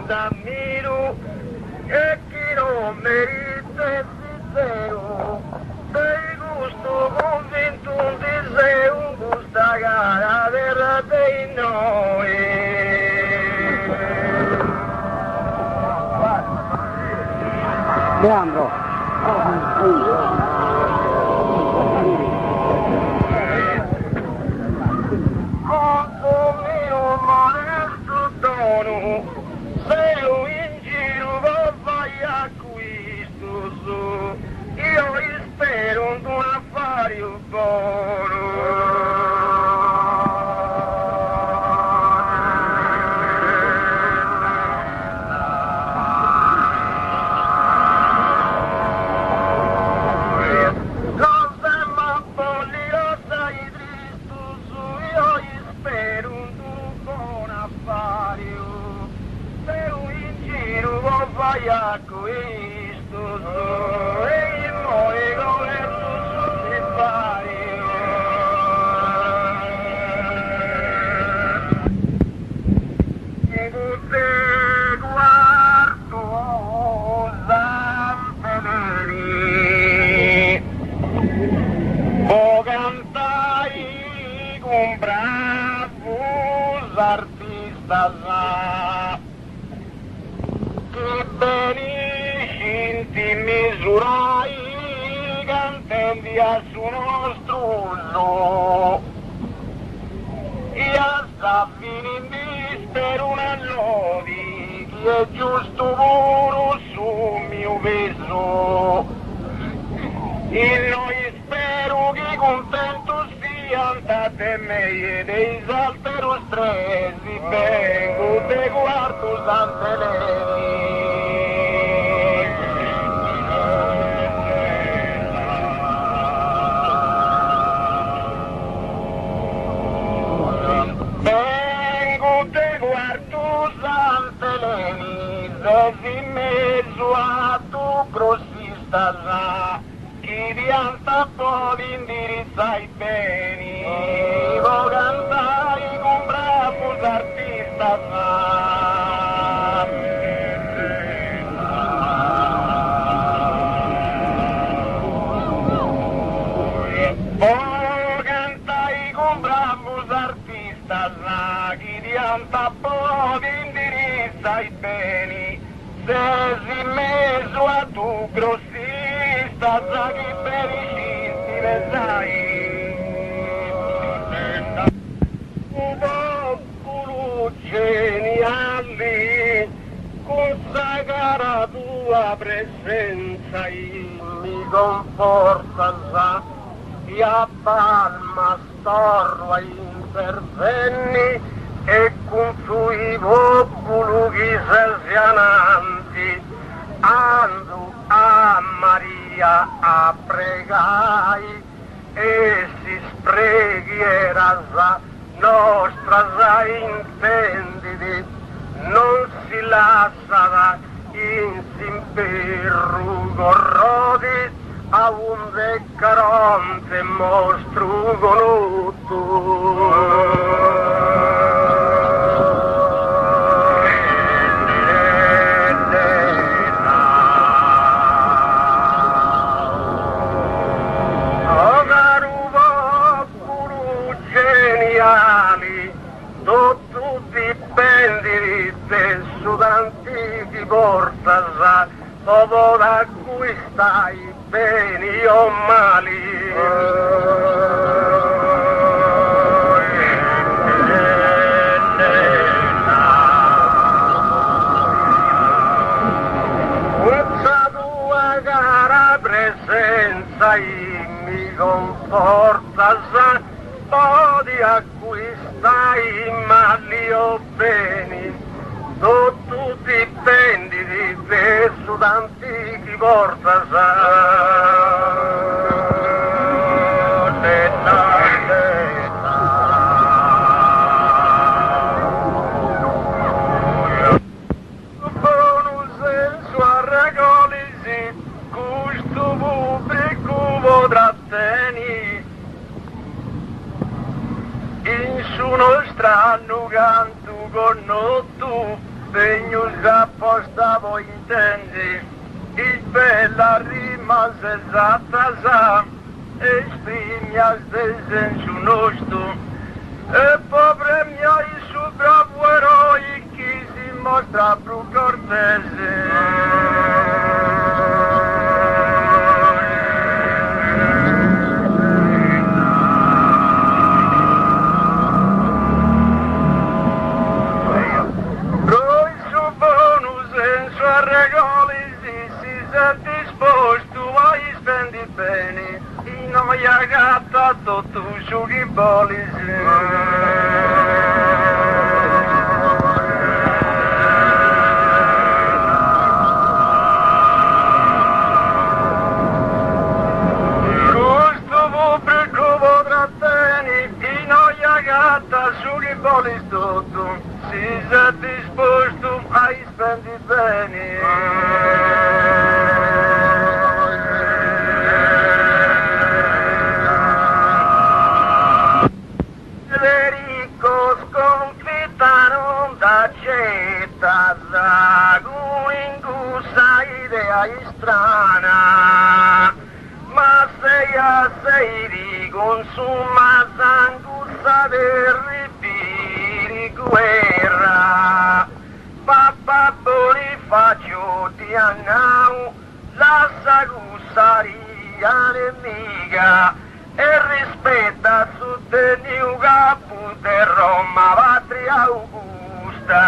d'ammiro e chi non merita è sincero, dei gusto convinto di sé un gusta gara per dei noi. Leandro. Con mio modesto dono, se lo in giro vai a questo su, io spero un affare buono. Vai a questo e il mare governo si pari. E te guardo zampelleri, o cantai con bravos artistas che benisci misurai cantendi a suo nostro uso e a sta finendo per una lodi che è giusto puro su mio peso e noi spero che contento sia andate meglio dei saltero stressi vengo te guardo sante lei. Vengo te guardo sante lei, sei in mezzo a tu grossista chi diventa poi indirizza i beni, vo cantai con bravos artistas. Vo cantai con bravos artistas, chi diventa poi indirizza i beni, sei in mezzo a tu grossista. Stazza che per i cinti le sai un popolo geniali consagra tua presenza mi conforta e a palma storva intervenni e con sui popolo che sesiananti ando a Maria a pregai e si spreghiera nostra intendidi non si lascia in simperrugo rodi a un veccaronte mostro gonuto. Antichi portas dopo da cui stai beni o mali questa tua cara presenza mi conforta poi acquistai mali o beni tu dipendi di te su d'antichi portas buon senso a regolisi questo pubblico potrà tenere in su nostra canto con tu impegno apposta voi intendi, il bella rima esatta sa, esprimi al senso nostro, e poi premia il suo bravo eroe chi si mostra più cortese. Disposto a spendi bene in noia gatta tutto su chi polisi questo pubblico potrà tenere in noia gatta su chi polisi tutto si è disposto a spendi bene. Strana, ma sei di consuma sangussa del ripiri guerra, papà Bonifacio ti annau la sagussaria nemica e rispetta su te new capo de Roma patria Augusta.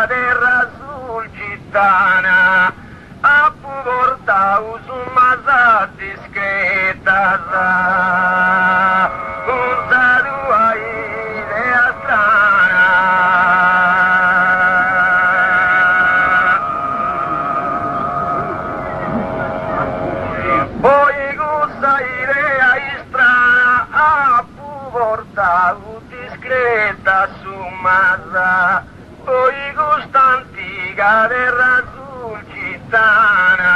Terra sul cittana a portau su masa discreta un tua idea strana poi questa idea strana a portau discreta su masa poi questa antica terra sul cittana,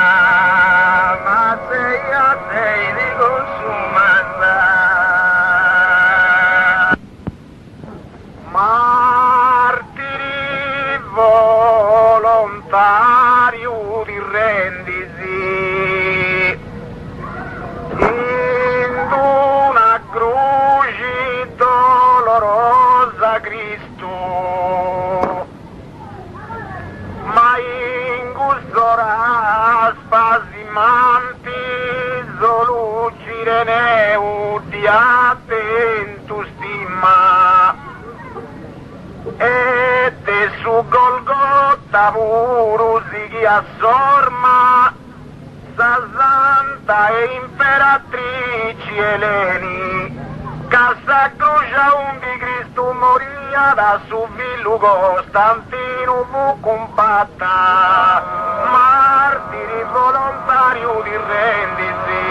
ma sei a sei di consumata. Martiri volontario di rendisi in una croce dolorosa Cristo. Spasimanti solucire neudiate stima e te su Golgota murusi chi assorma sa santa e imperatrici Eleni casa crocia un di Cristo moria da su villu Costantino fu compatta martiri volontario di rendisi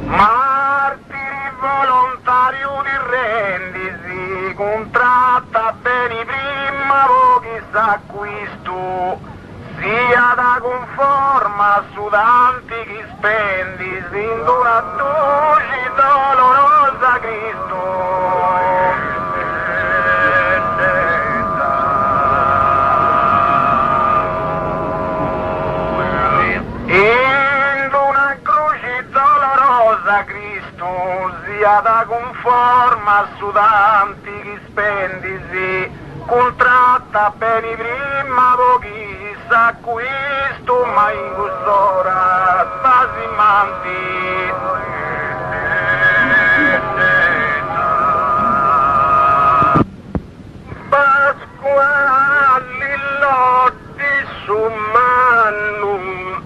martiri volontario di rendisi contratta beni prima pochi s'acquisto sia da conforma su d'antichi spendi sindura duci dolorosa Cristo in una croce dolorosa Cristo sia da conforma su d'antichi spendi contratta beni prima pochi s'acquisto ma in quest'ora spasimanti Pasquali lotti su mannum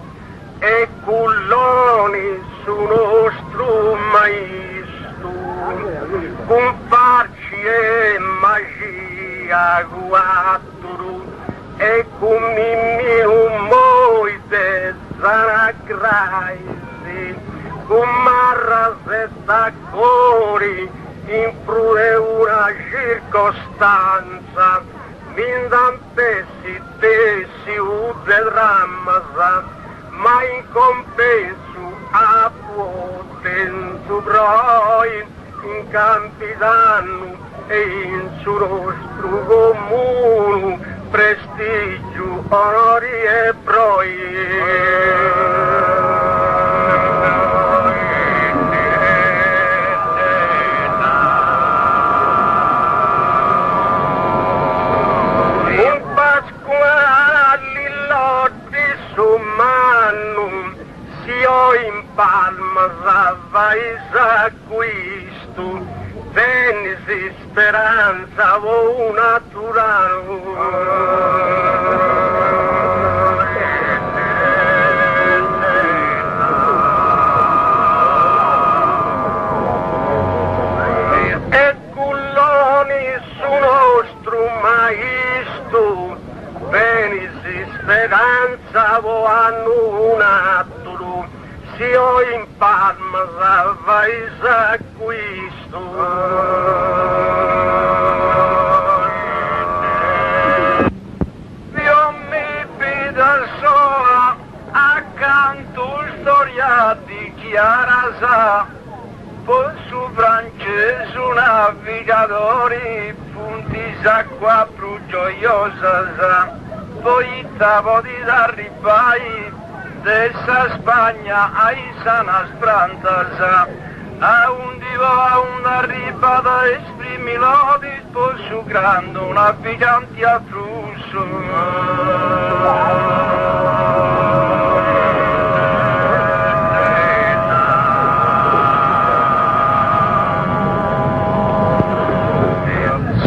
e culloni su nostro maestro con farci e magia atturu e come un moite sarà graisi con marra setta cori in prue una circostanza vindampessi tessi ude dramma ma in compenso a potenzu broi in campi d'anno e in su nostro comune prestigio, onori e proi. Un Pasquale lotti su mano, si ho in palma vai acquisto, venisi speranza o naturale. E culloni su nostro maestro, venisi speranza o hanno un attimo, si ho in palma vai acquisto. Io mi vedo sola accanto storia di Chiarasa, poi su francese un navigatori punti d'acqua più gioiosa, poi stavo di arrivare dessa Spagna a sana speranza a un divo a una ribada esprimi lodi su grande una piglianti a flusso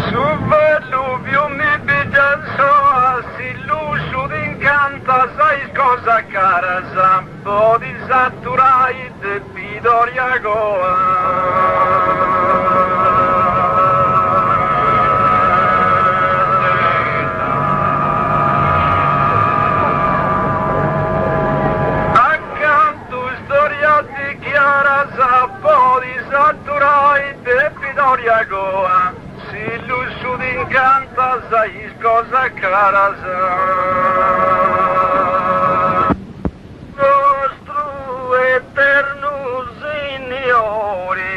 su Velluvio mi bigianzo si lusso d'incanta sai cosa cara po' di satturai de Pidoria Goa accanto storia di Chiara po' di satturai de Pidoria Goa si lusso d'incanta sai cosa cara eterno signore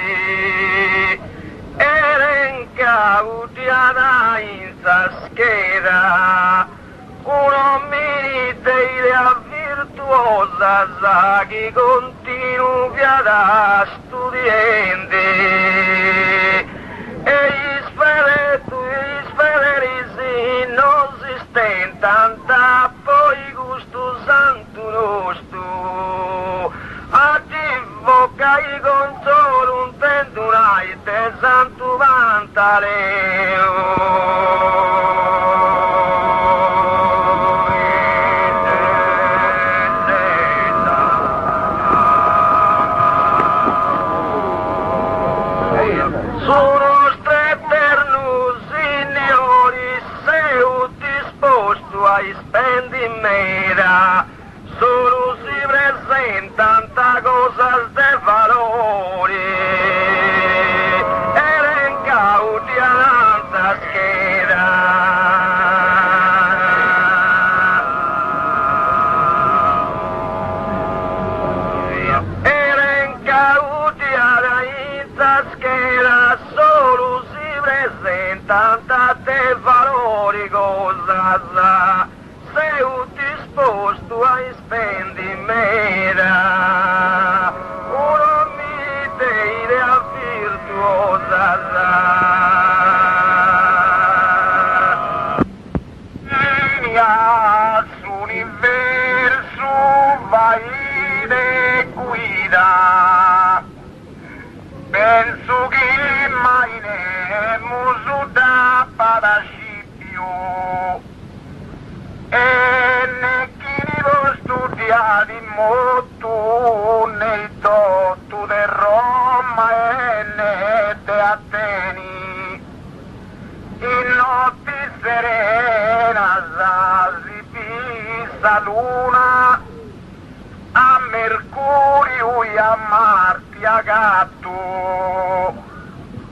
erencaudiana in scheda uno militare virtuosa che continua da studiante e gli sferesi non si stentan poi gusto santo nostro advoca con solo un tendunai te santo vantaleo sono stretterno signori se disposto a spendi mera solo si presenta tanta cosa de valori erencaudianza scheda scheda solo si presenta tante valori cosa sei disposto a spendi mera uno mite a virtuosa sull'universo vai de guida penso che mai ne muso da parascipio e ne chi lo studiati molto nei dotto de Roma e ne de Ateni in notti sereni sa luna, a Mercurio e a Marte a gatto,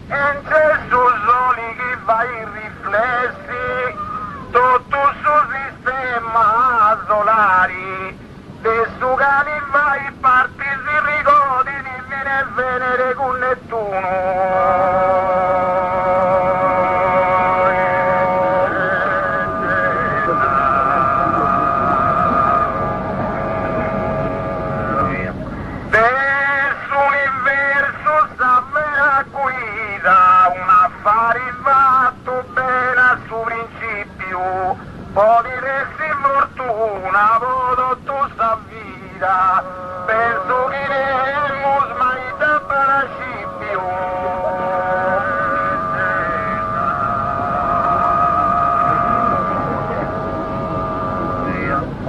e in cesso soli che va in riflessi, tutto su sistema solare, de su cani vai parti si ricordi di Venere con Nettuno. Poi resti fortuna, vodo tu sa vita, penso che ne mai da parascipio.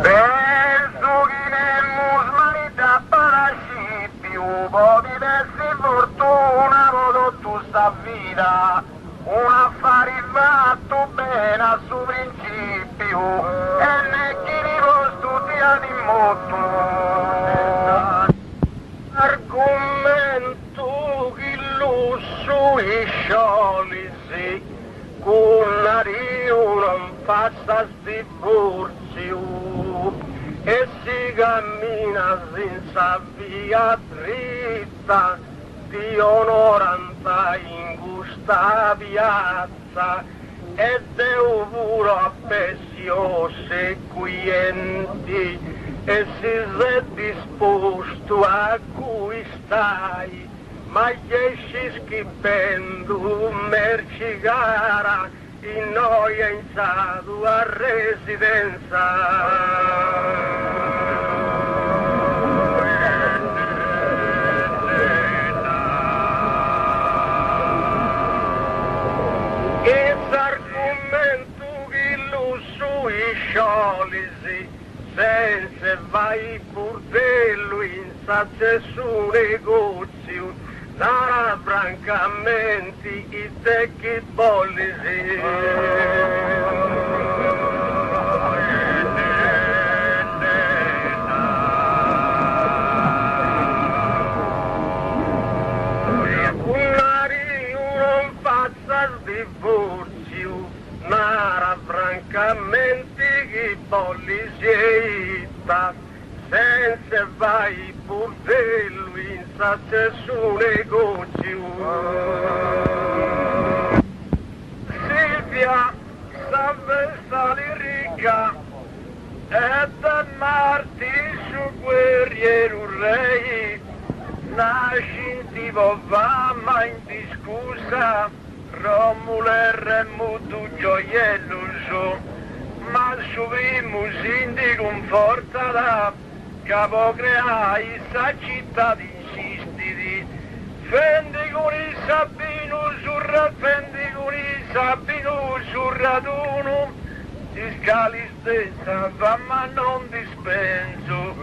Penso che ne mai da parascipio, poi resti fortuna, vodo tu sa vita, un affare fatto bene a suo principio e ne chi li studiati molto. Argomento che lo sui sciolisi con la rio non passa divorzio e si cammina senza via dritta di onoranta in questa piazza ed è pure a pesio seguenti e si è disposto a cui stai ma gli esci schipendo merci cara in noi è insato a residenza. Sciolisi, senza vai burdello in sazze su negozio, sarà francamente i tecchi bollisi. Non faccia divorzio, nara francamente che pollisietta, senza vai burdello in sazze su negozio. Silvia, salve stare ricca, e da Marti su guerriero rei, nasci di va ma in discussa, Romolo e Remo tu gioielloso, ma subimos indi con forza da capo creai sa città di insistiti, fendi con il Sabino fendi con il Sabino sul raduno, ti scali stessa va ma non dispenso,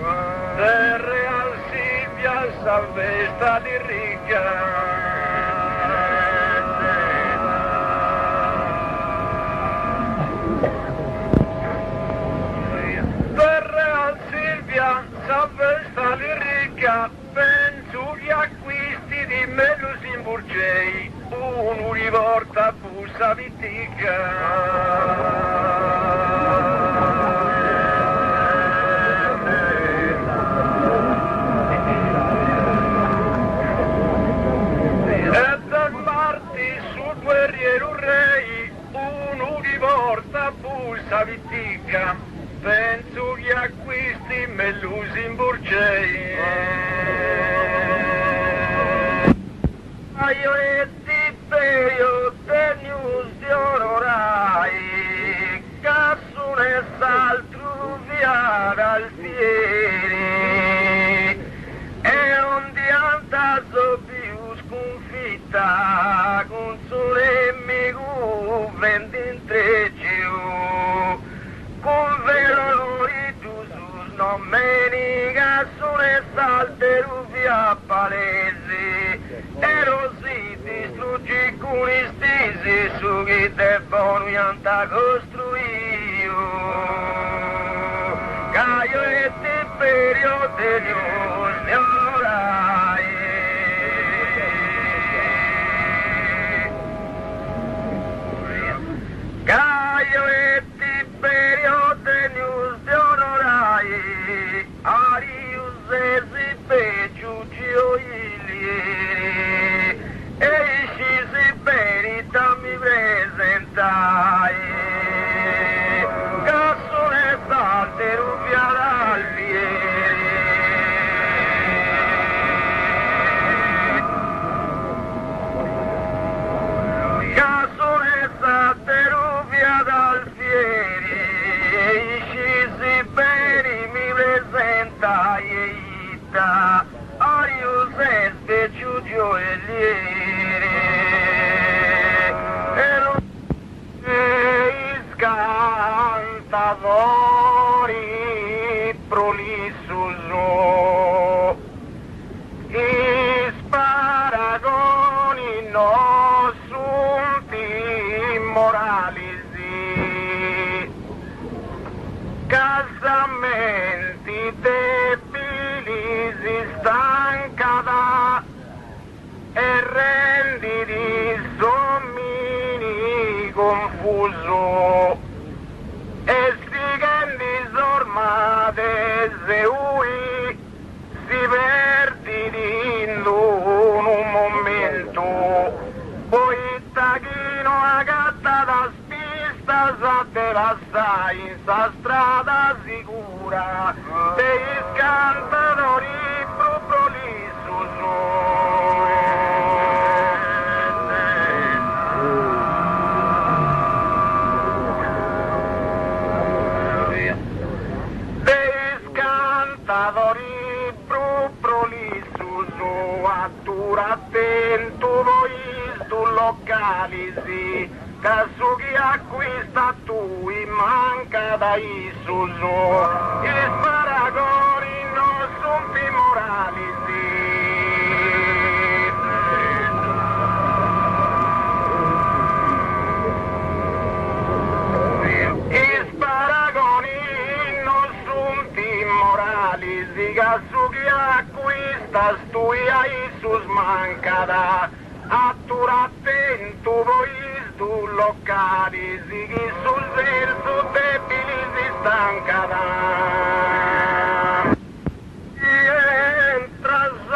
terre al Silvia salvesta di ricca. Salve sta lirica, penso gli acquisti di meglio Simburgei, uno riporta bussa vitica. E da Marti sul guerriero rei, uno riporta bussa vitica. Penso gli acquisti me l'usi in Burgei. Io e ti io te news di onorai, cazzo ne saltro via dal fieri, e un diantato più sconfitta, con sole mi vendi in treccio. Con vero tu sus domenica sulle salteru via palesi e rossi distruggi con i stisi su chi te buono pianta costruio e Tiberio Delius ne onorai. Gaio e Tiberio Delius ne onorai, Arius esibe Giugio Ilieri, e scisi verita mi presentai. Cassone salte rubia d'alfieri, cassone salte rubia d'alfieri, e scisi beni mi presentai e ita, Arius esbe Giugio Ilieri. Cantadori prolissuso, isparagoni no sunti moralisi, casamenti debili si stancada e rendi di somini confuso. E stigendi sormate seui si perdi in un momento, poi tachino agatta da spista sa te la sai in sa strada sicura dei scantatori attento voi tu localisi, casuchi acquista tu in manca da Isusu, i sparagori non son più moralisi. I sparagoni non son più moralisi, casuchi acquista tu a Isus mancada, attura attento voi tu locali, sighi sul verso debili si stancada. Entra a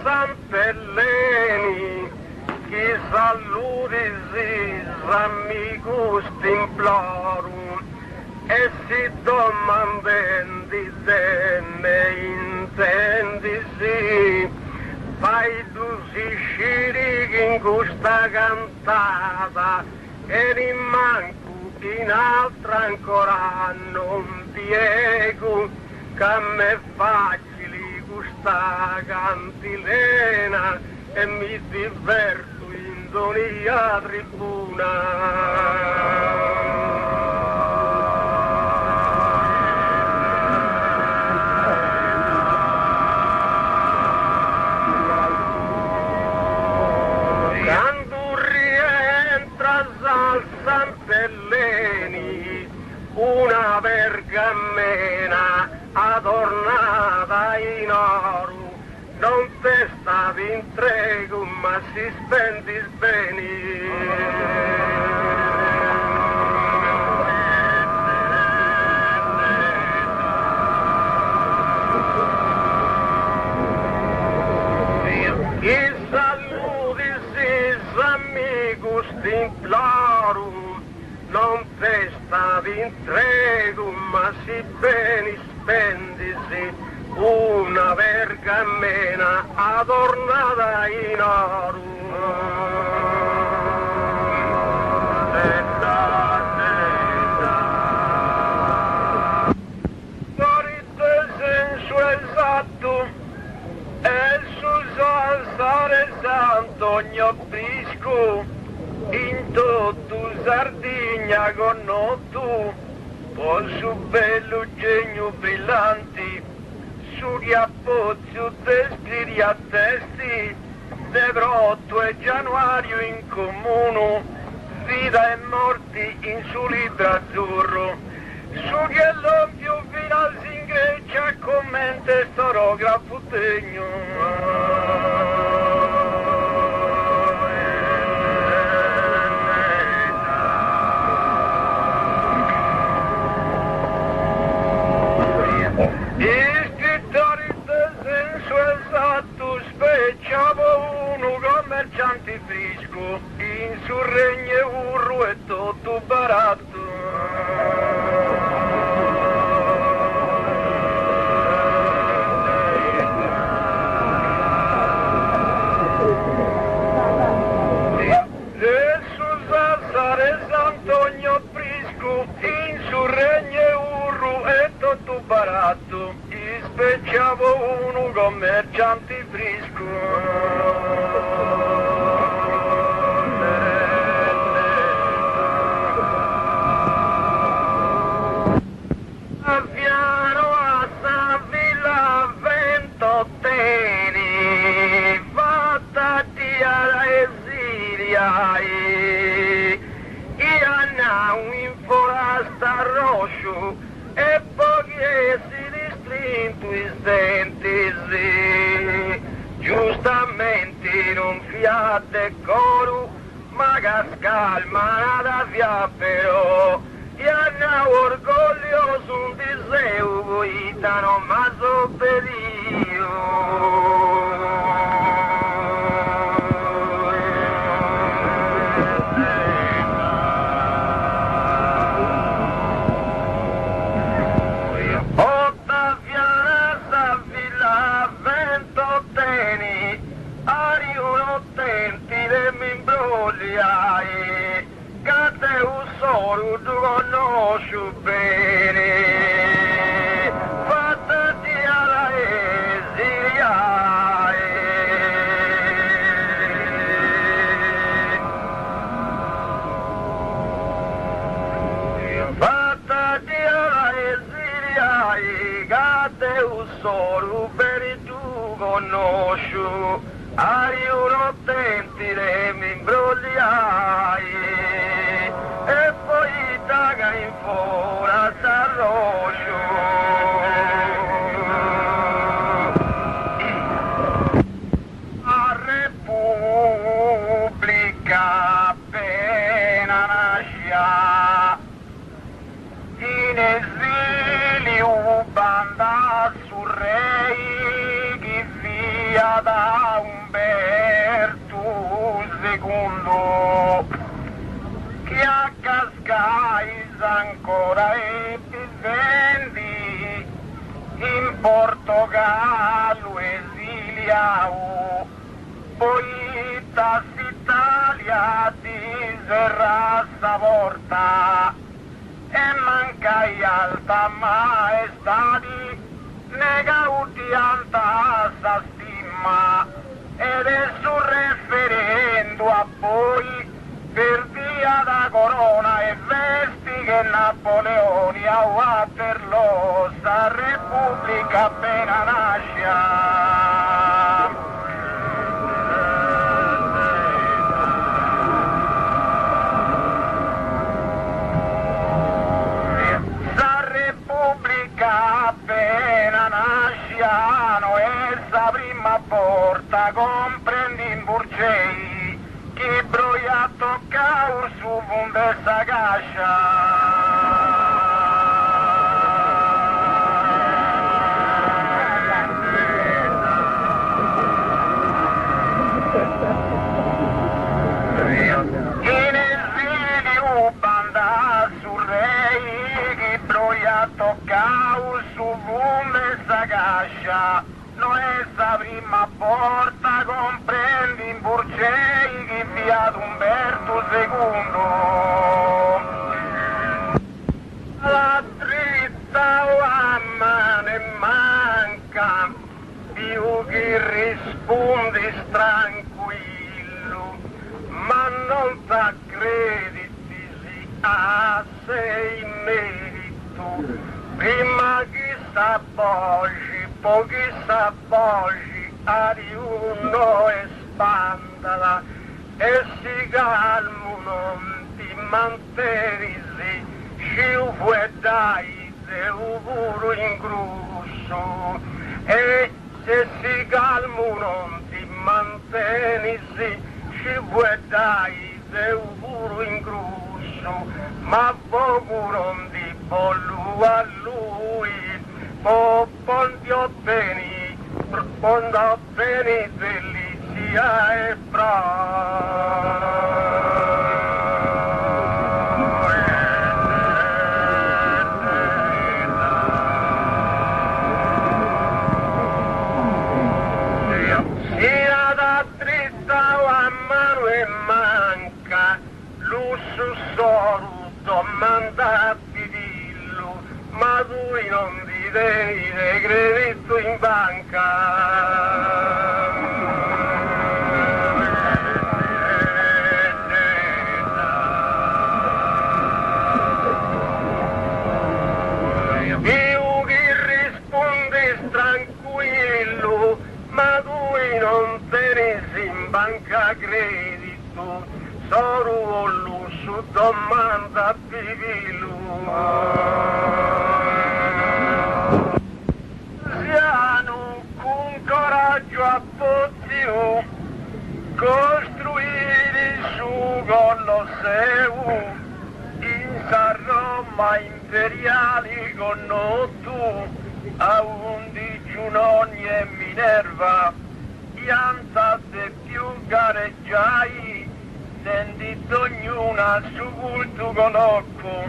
Sant'Eleni, chi saluti si amicus implorum, e si domandendi se ne intendi sì. Fai tu si scirichi in questa cantata e rimanco in altra ancora non piego, che a me facili questa cantilena e mi diverto in donia tribuna. Sant'Eleni, una vergamena adornata in oro, non te stavi in trego ma si spendi bene. I saluti si amicus implorum, non te stavi in trego ma si bene spendisi, una vergamena adornata in oro. Morito il senso esatto e su alzare santo ogni obrisco, in tutto Sardegna con tu, posso bello genio brillanti, sugli appozzi destri a testi, de brotto e Januario in comune, vita e morti in su libro azzurro, sugli all'occhio fino al singreto. gente storo graffutegno. I scrittori del senso esatto specciavo uno commerciante frisco in sul regno urro e tutto baratto. Antonio Prisco in sul regno urru e tutto baratto specciavo uno commerciante frisco. Avviano a San Villa ventotteni fatta alla esilia in foresta rosso e pochi essi distrinto i denti giustamente non fiate coro ma cascalma da fiappero e hanno orgoglioso un diseo voitano ma sopperio. Solo tu conosci bene, fattati alla esilia, fattati alla esilia, cate un solo bene tu conosci, hai un attenti le mi imbrogliai. E poi taga in fora s'arrocio a Repubblica appena nascia in esilio banda sul re chi via da Umberto II che a Cascais ancora e vivendi in Portogallo esiliao poi Italia di serrassa volta e mancai alta maestadi nega udianta sa stima ed è sul referendo a poi per via da corona e vesti che Napoleone a Waterloo sa Repubblica appena nascia. Sa Repubblica appena nasciano e sa prima porta comprendi in Burgei che broia tocca su funde sa cascia. In esilio banda sul re che broia tocca su funde sa cascia. Non è sa prima porta comprendi in Burgei che via d'Umberto II. La dritta uomo ne manca più che rispondi tranquillo ma non t'accrediti a sei merito prima che s'appoggi pochi s'appoggi a uno espandala e si calmo non ti manterisi ci vuoi dai se puro in grusso lusso e se si calmo non ti mantieni ci vuoi dai sei puro incrusso ma poco non ti bollu a lui pondi bene pondo bene delizia e mandati dillo, ma tu non ti devi credito in banca. Io che rispondi tranquillo, ma tu non tenesi in banca credito, solo lusso domanda pivilu. Siano con coraggio a pozio, costruire su Colosseo, in Roma imperiali con tu, a 11 ogni e Minerva, piantate più gareggiai, sentito ognuna su culto colocco,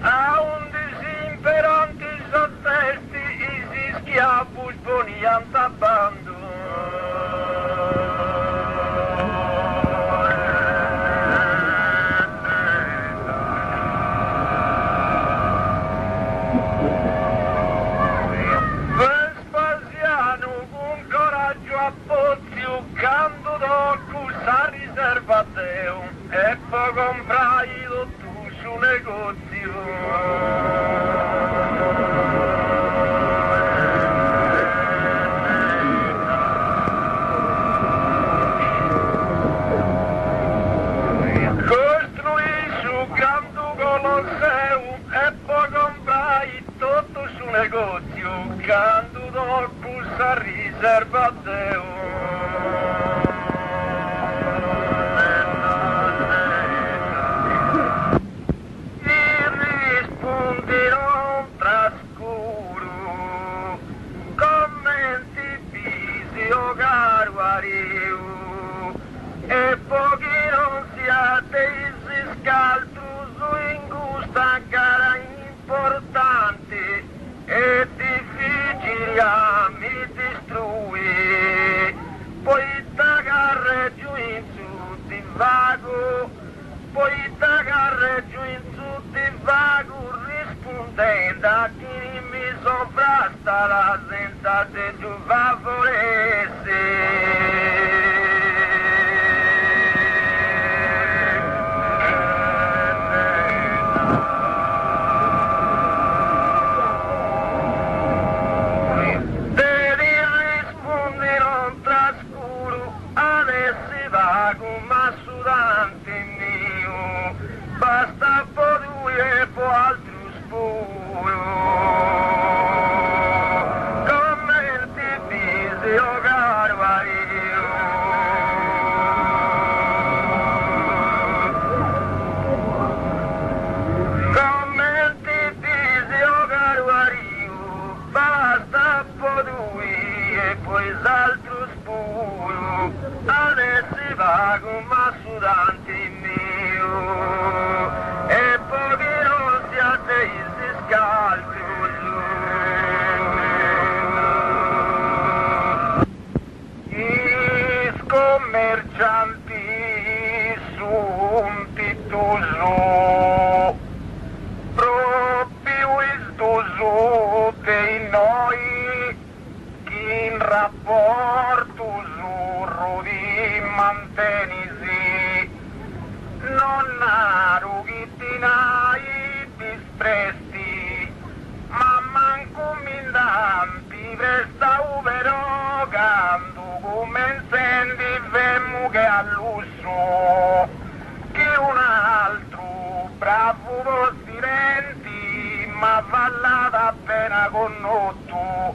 a 11 imperanti sottesti, si schiaffo sponiante a bando. Vespasiano con coraggio a Pozio, canto d'occo sa riserva a Deo, e poi comprai tu su negozio. Costruì su canto Colosseo e poi comprai tutto su negozio, canto d'occo sa riserva a Deo. E pochi non siate scaltro su ingusta gara importante e difficili a mi distrui, poi tagarre giù in su di vago, poi tagarre giù in su di vago rispondendo a chi mi sovrasta la senza se tu favoresse. Basta per lui e per altro spuro, come ti dice o carvario. Come ti dice o carvario, basta per lui e poi altro spuro, adesso va con ma sudante mio. E pochi non siate si scalzo i scommercianti su un pittuso proprio il tuso dei noi che in rapporto su di mantenisi non arughitinai dispresti, ma manco mindanti resta uvero canto come incendi vemmu che a lusso, che un altro bravo stirenti, ma vallata appena connotto,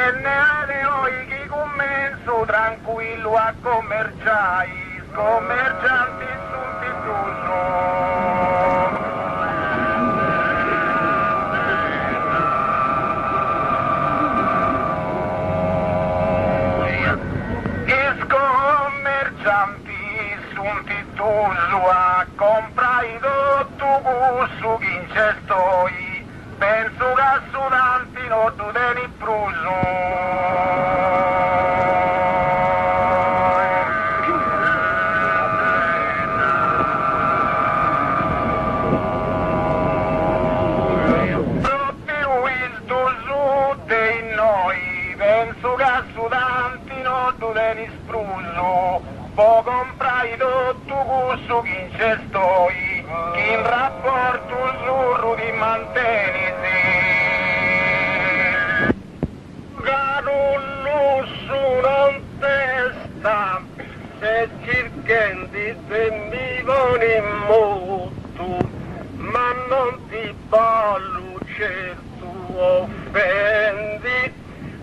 e ne oi chi commenso tranquillo a commerciai, commercianti sunt a comprai tutto questo che c'è stoi, penso che sudanti non tu teni pruso. Troppi questo su dei noi, penso che sudanti non tu teni spruso. Po comprai tutto questo che c'è stoi, che in rapporto surro di mantenisi. Carullo su non testa, se cercandi se mi vuoi molto, ma non ti voglio certo offendi,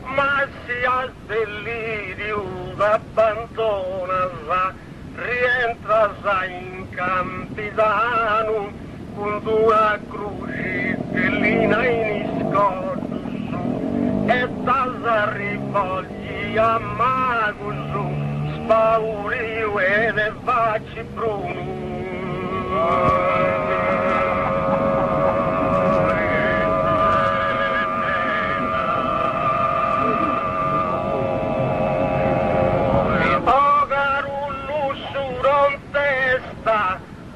ma si al delirio abbandona, rientra in Campidano con due croci stellina in scordo su e tasa rivogli a mago su spaurio e le facci bruno.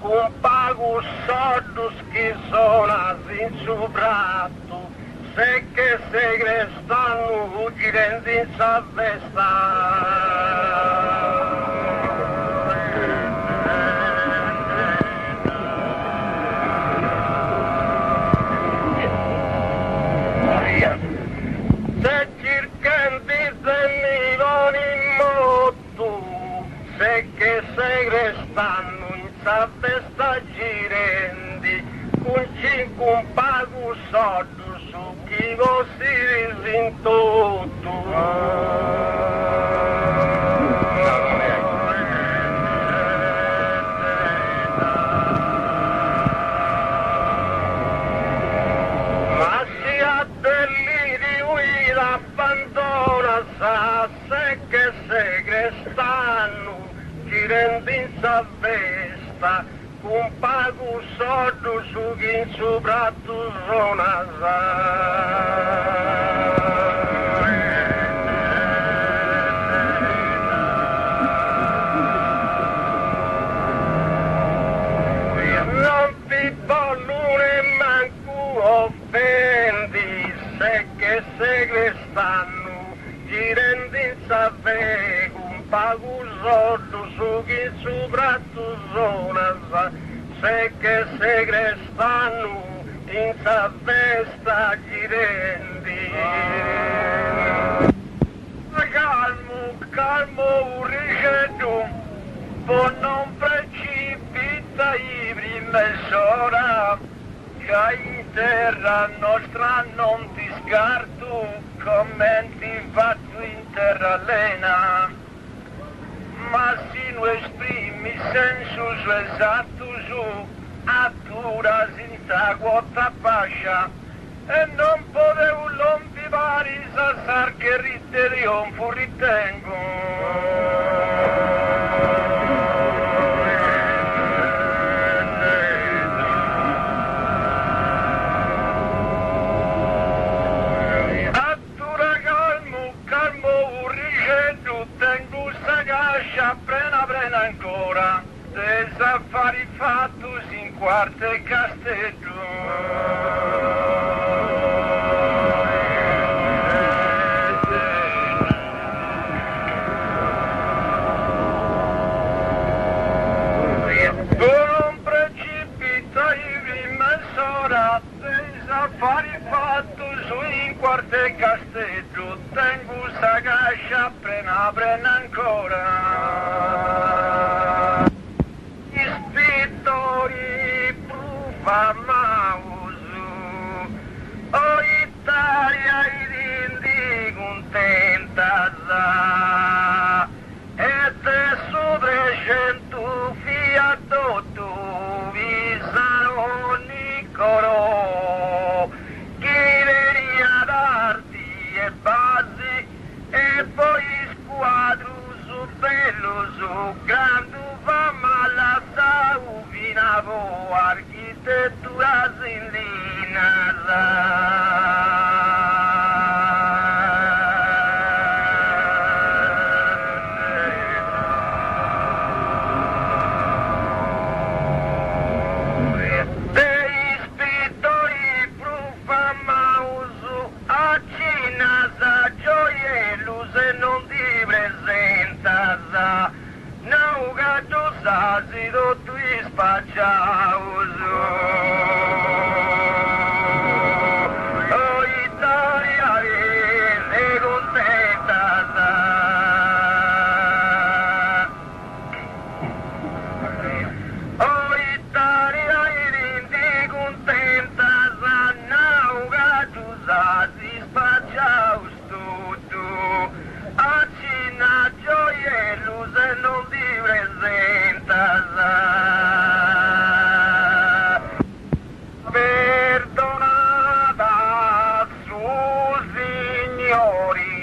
Un pago soldi che sono in soprato, se che segrestanno girando in salvezza. Se cercando se mi vanno in moto, se che segrestanno salvezza girendi, un pago soldi su chi lo si risintotto. Ma si ha delirio e abbandona sa se che segrestanno girando in salvezza, un pago soldi su chi in sopra tu zona non ti voglio manco offendi, se che segrestanno girando in salvezza, pago soldi su chi sopra tu zona, se che segrestanno in salvezza girendi. Calmo, calmo, riceto, po non precipita i prime s'ora, che in terra nostra non ti scarto, commenti fatto in terra lena. Ma si non esprimi senso su esatto su attura senza quota pascia e non potevo lontipare sassar che trionfo ritengo. Prena ancora dei affari fatti in quarto e castello. Non precipita i prima sora dei affari fatti in quarto e castello. Tengo sta cascia prena ancora. Famoso, oh Italia, i dindi con te e poi squadro su bello su grande fama la sauvinavo architettura Sazido tu spacciauso oh Italia viene contenta oh Italia viene contenta nauga tu sazi spacciauso tu a Cina gioie luce non ti perdonata su signori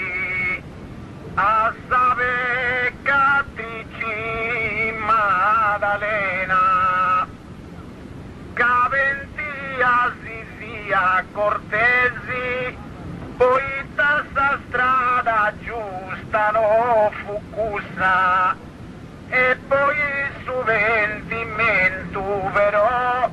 a sapere Catrici Maddalena Caventia si sia cortesi poi sta strada giusta no fu cussa e poi su ventimento però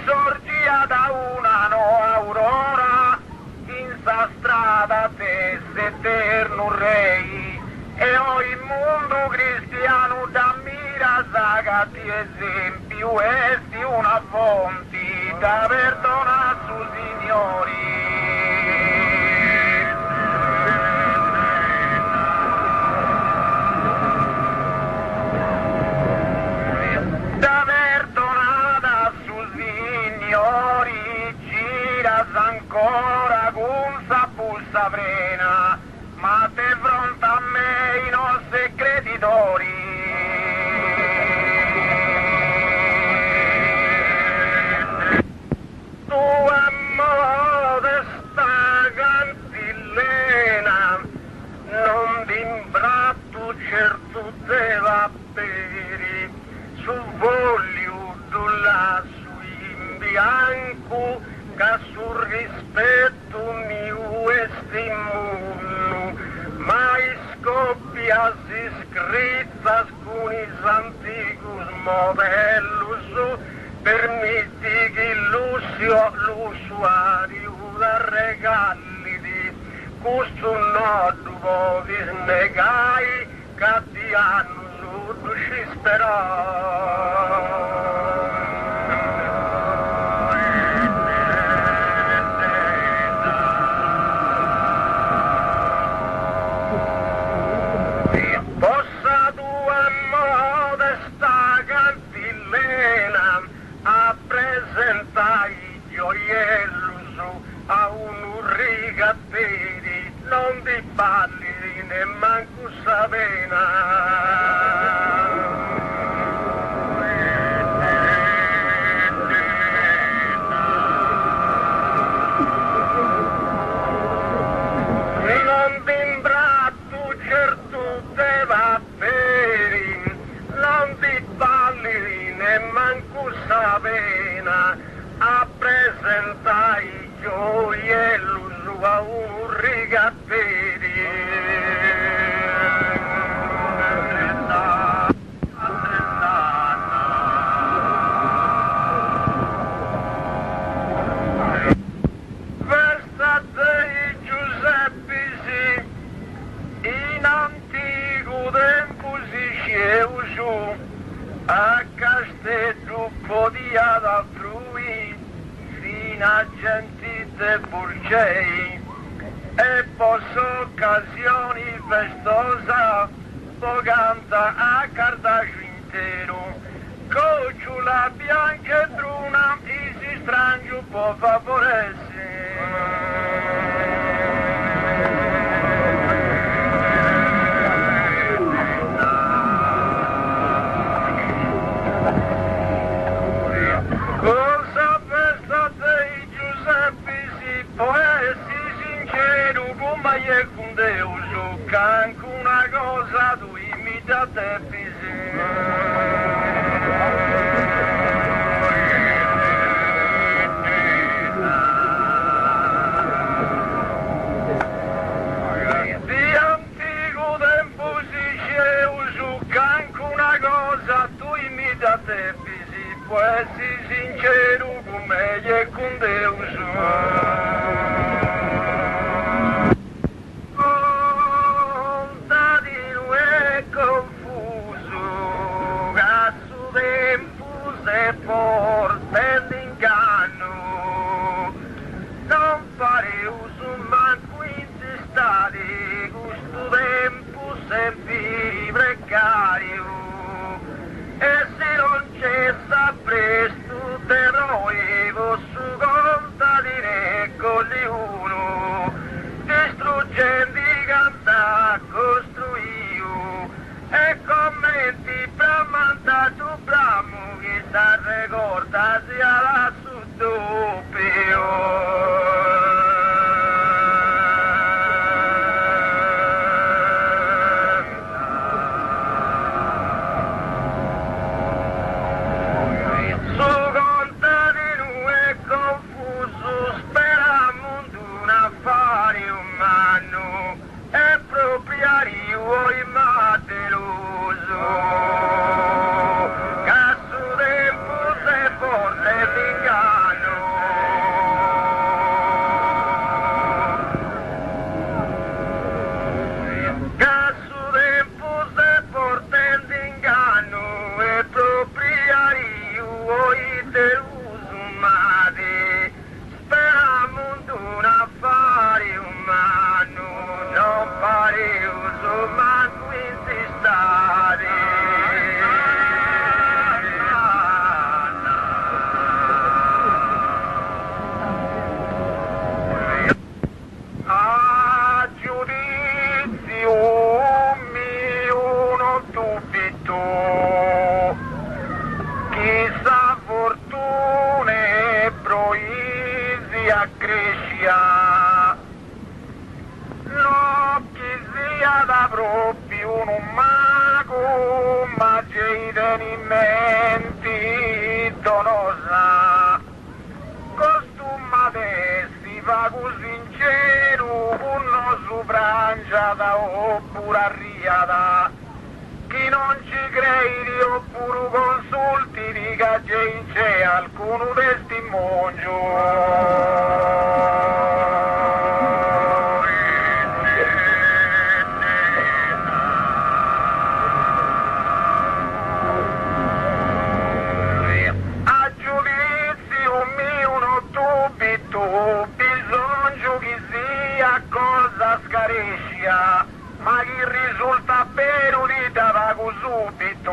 sorgia da una no aurora in sa strada tesse eterno rei e ho il mondo cristiano da mira saga di esempi esti una fonte da perdona su signori ancora con sa busta frena ma te fronte a me i nostri creditori tua modesta cantilena non d'imbratto certo te va bere su voglio là su in bianco che sul rispetto mio estimulo, mai scoppia si scritta con i antichi modelli, permetti che l'usuario da regali di questo nodo puoi snegai che ti hanno su ci sperò. A un rigatteri non ti balli ne manco sapena non ti imbratto certo te va bene non ti balli ne manco sapena a presentai gioiello su a un rigatteri festa dei Giuseppi sì in antico tempo si sceu a Castello podia da frui fino a gentile burgei e posso occasioni festosa poganta a Cartagine intero cocciula bianca e bruna e si strangio può favoresse Cosa festa dei Giuseppi si può essere sincero con ma è con Deus, che anche una cosa tu imita te di antico tempo si c'è uso, che anche una cosa tu imita te può essere sincero come è con Deus. Chi non ci credi oppure consulti di che c'è alcuno testimonio. A giudizio mio non dubito, bisogna che sia cosa scarescia, ma chi risulta vero di tabaco subito.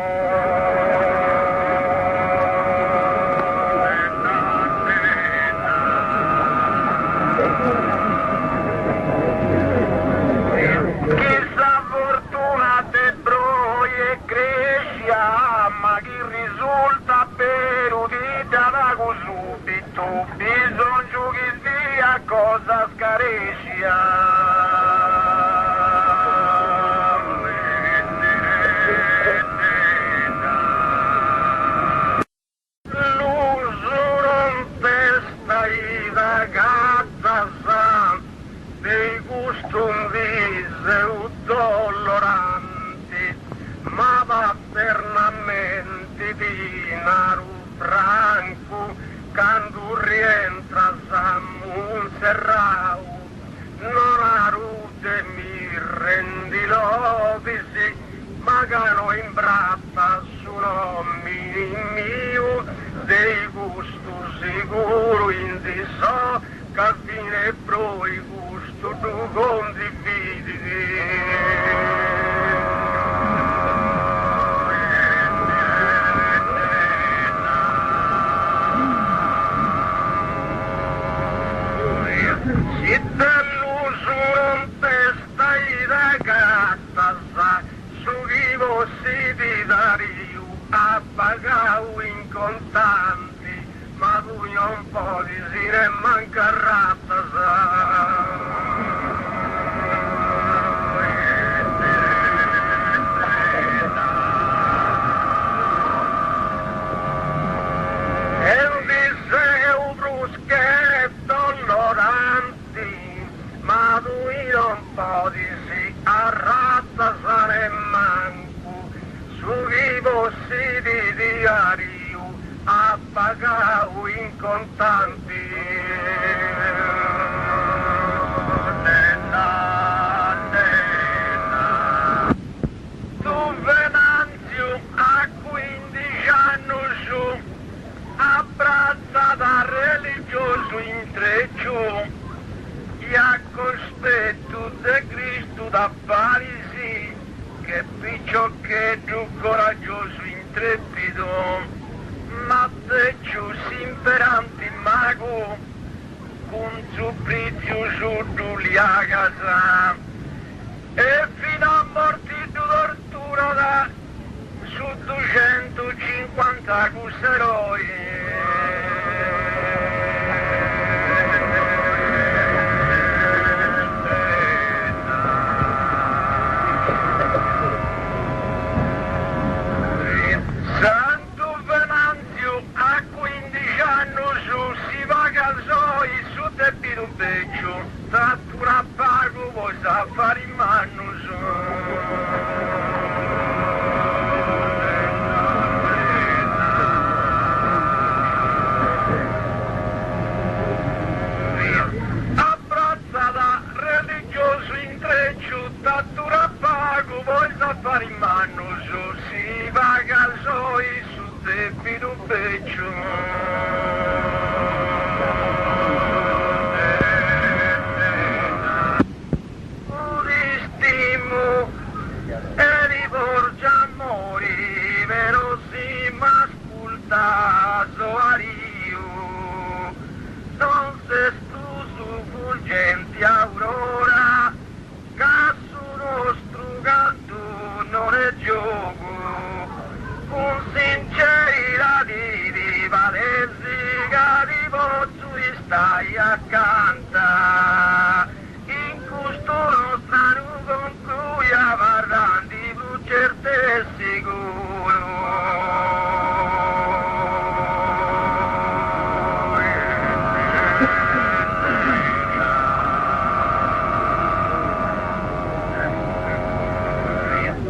Chissà fortuna te broie crescia, ma chi risulta vero di tabaco subito, bisogna che sia cosa scarescia. Dei gustum viseu doloranti, ma paternamente dinaru franco, quando rientra Samun Serrau, non arude mi rendi lovisi, magano in bratta su nomini mio, dei gusto sicuro in di so, che fine pro i gusto tu condividi. Si dall'uso non te stai da gatta, su chi vossi di dario a pagare in contanti, ma tu non puoi dire manca ratta, compodisi a razza sane manco su vivo si di diario a pagare in contanti. Tu venanzio a 15 anni su abbracciata religioso intreccio e a cospetto di Cristo da Parisi che picciochetto coraggioso intrepido ma peccio simperanti mago con supplizio su Giulia casa e fino a morti di tortura da su 250 cusseroi. Santo Venanzio a 15 anni su si va calzoi su debito beccio trattura pago voi sa fare in mano su. Abbracciata religioso intreccio trattura pago voi sa fare in mano su si va calzoi su debito beccio. E riporge amori verosi ma sculta soario non se stusu fulgenti aurora che su nostro canto non è gioco con sincerità di valesi che di pozzo stai accanto in questo nostro con cui avarrandi più certo e sicuro.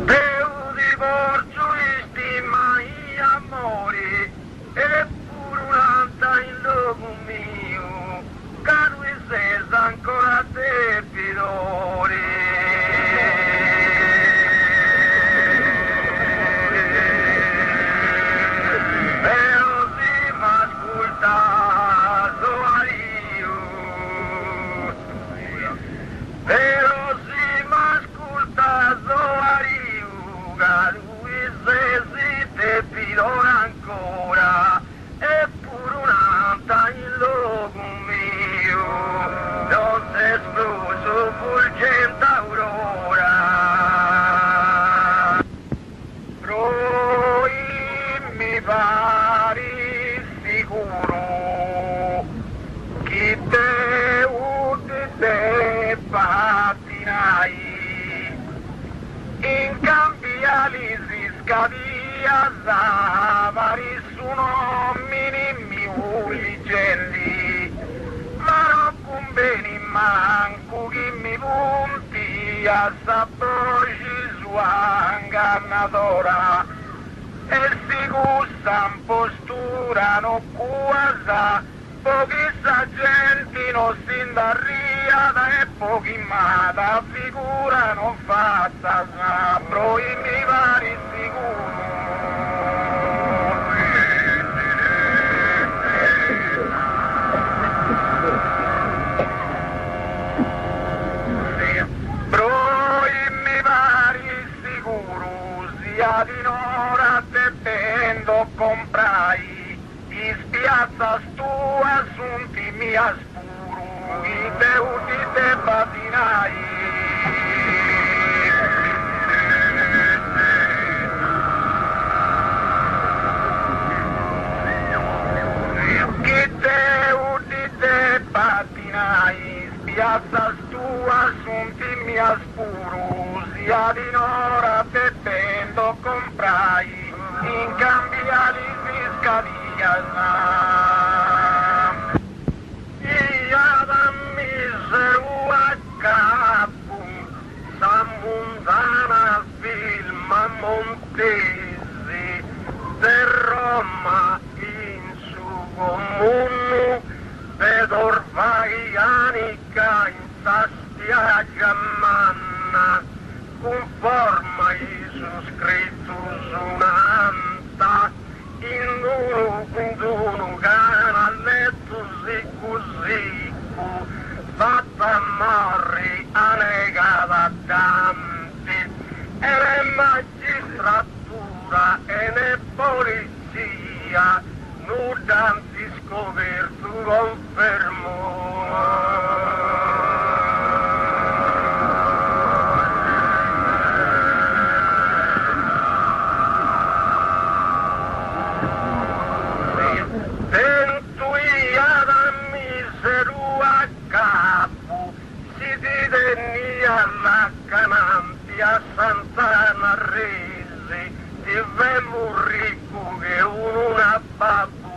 Deu di porcio stima i amori eppure un'altra in loco mio che lui sesa ancora te pidori. Però si m'ascolta Zoariuga, lui se si te pilona ancora, eppure un'altra in loco mio, non si è esploso fulgente aurora. Poi mi pare sicuro che te udite patinai in cambiali si scavia zavari su nomini mi uligelli ma non conveni manco che mi punti a sappoci sua ingannadora e si gustan postura no cuasa pochissa gente non si indarria e pochi mata figura non fatta sabbro in mi vari sicuro. Bro in mi vari sicuro sia di nora te vendo comprai spiazza stua assunti mi aspuro i teuti te patinai che teuti te patinai spiazza stua assunti mi aspuro sia di nora te vendo comprai in cambiali fiscali Ia da miseru a capo stesi de Roma in su comune vedor vaianica in sastia giammanna conforma Isu scrittus un'anta in uno gana lettus e così fatta morri annegata tanti e ne magistratura e ne polizia nudanti scoperto confermò. Alla Canampia Sant'Anna Resi ti vemmo ricco che una babbu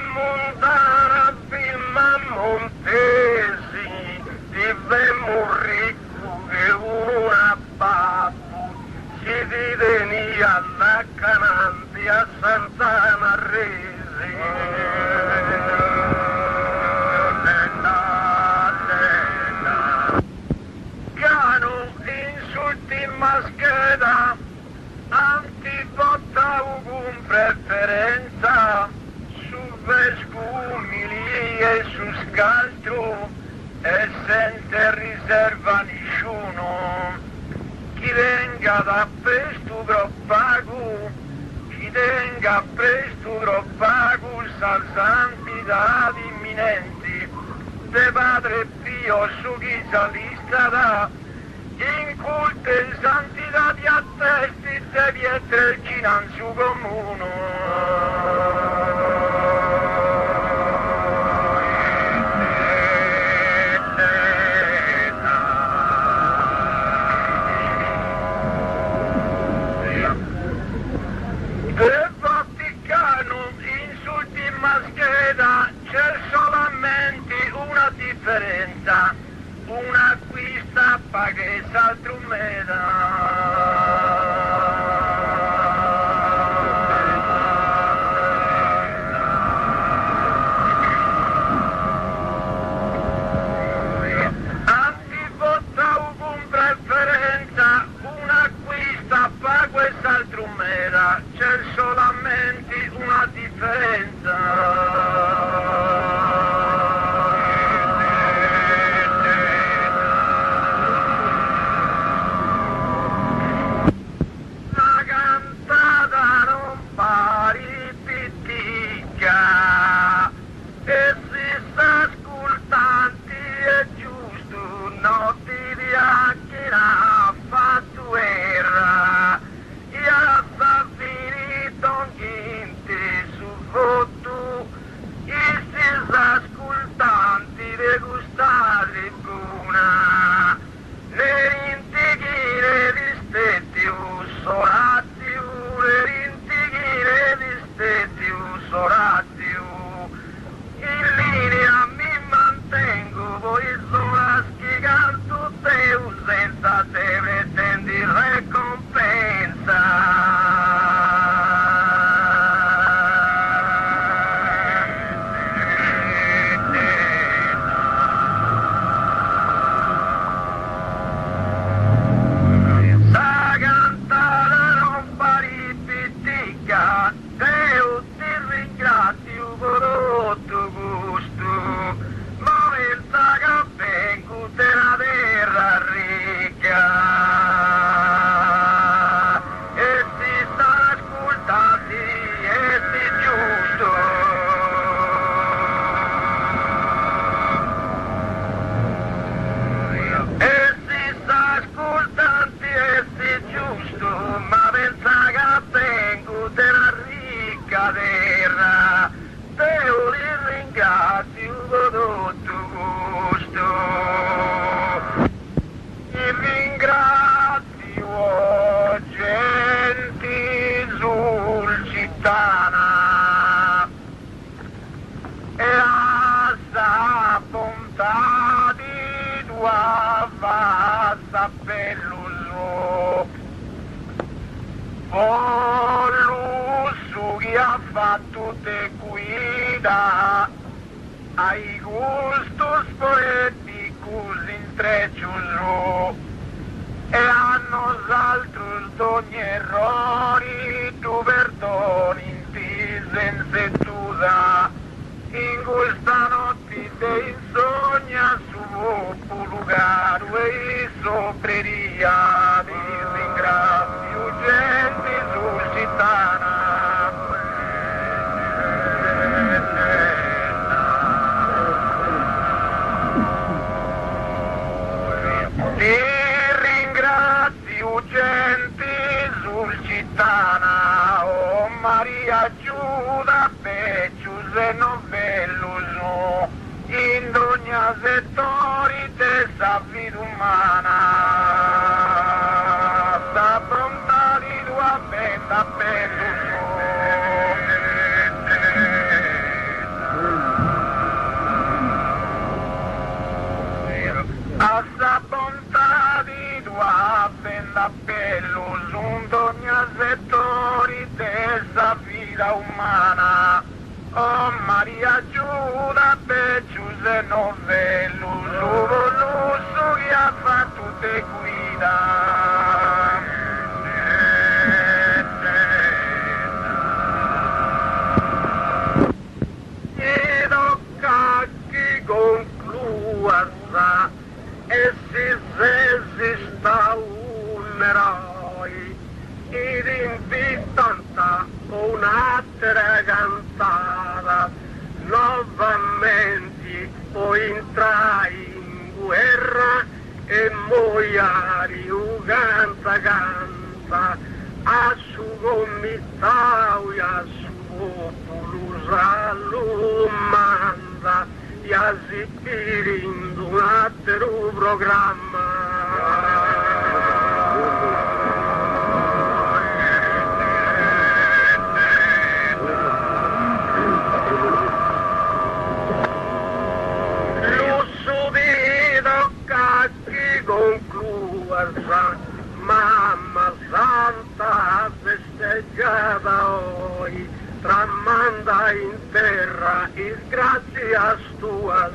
Sammontana Vilma Montesi ti vemmo ricco che una babbu si diveni alla Canampia Sant'Anna Resi Cano insulti maschera antipotta con preferenza su vescumili e su scaltro e senza riserva nessuno chi venga da presto troppago, chi venga presto troppago, sal santità imminenti, de Padre Pio su chi salista da, in culte santità di attesti, de pietre il cinanzu comune. C'è solamente una differenza, una acquista paga e l'altro antivotato con preferenza, una acquista paga e l'altro c'è solamente una differenza. Volusso che ha fatto te guida ai gustos poeticus intrecciuso e a nosaltros d'ogni errori tu perdoni in ti sensettuda in questa notte te insogna su lugar e sopreria di ringrazio gente suscitana ti ringrazio gente suscitana oh Maria Giuda peccius e novellus in ogni settori te sa vita umana sta pronta di tua benda a sta bontà di tua benda bellus un ogni settori te sa vita umana oh Maria Giuda peccius e novellus volusso che ha fatto te guida e tocca chi conclua e si esista un eroe ed invitanta un'altra cantata nuovamente poi entrai in guerra e moiari canta a su gomitau e a su populus all'umanda e a sipirindo un altro programma mamma santa festeggiata oggi tramanda in terra il grazie a tua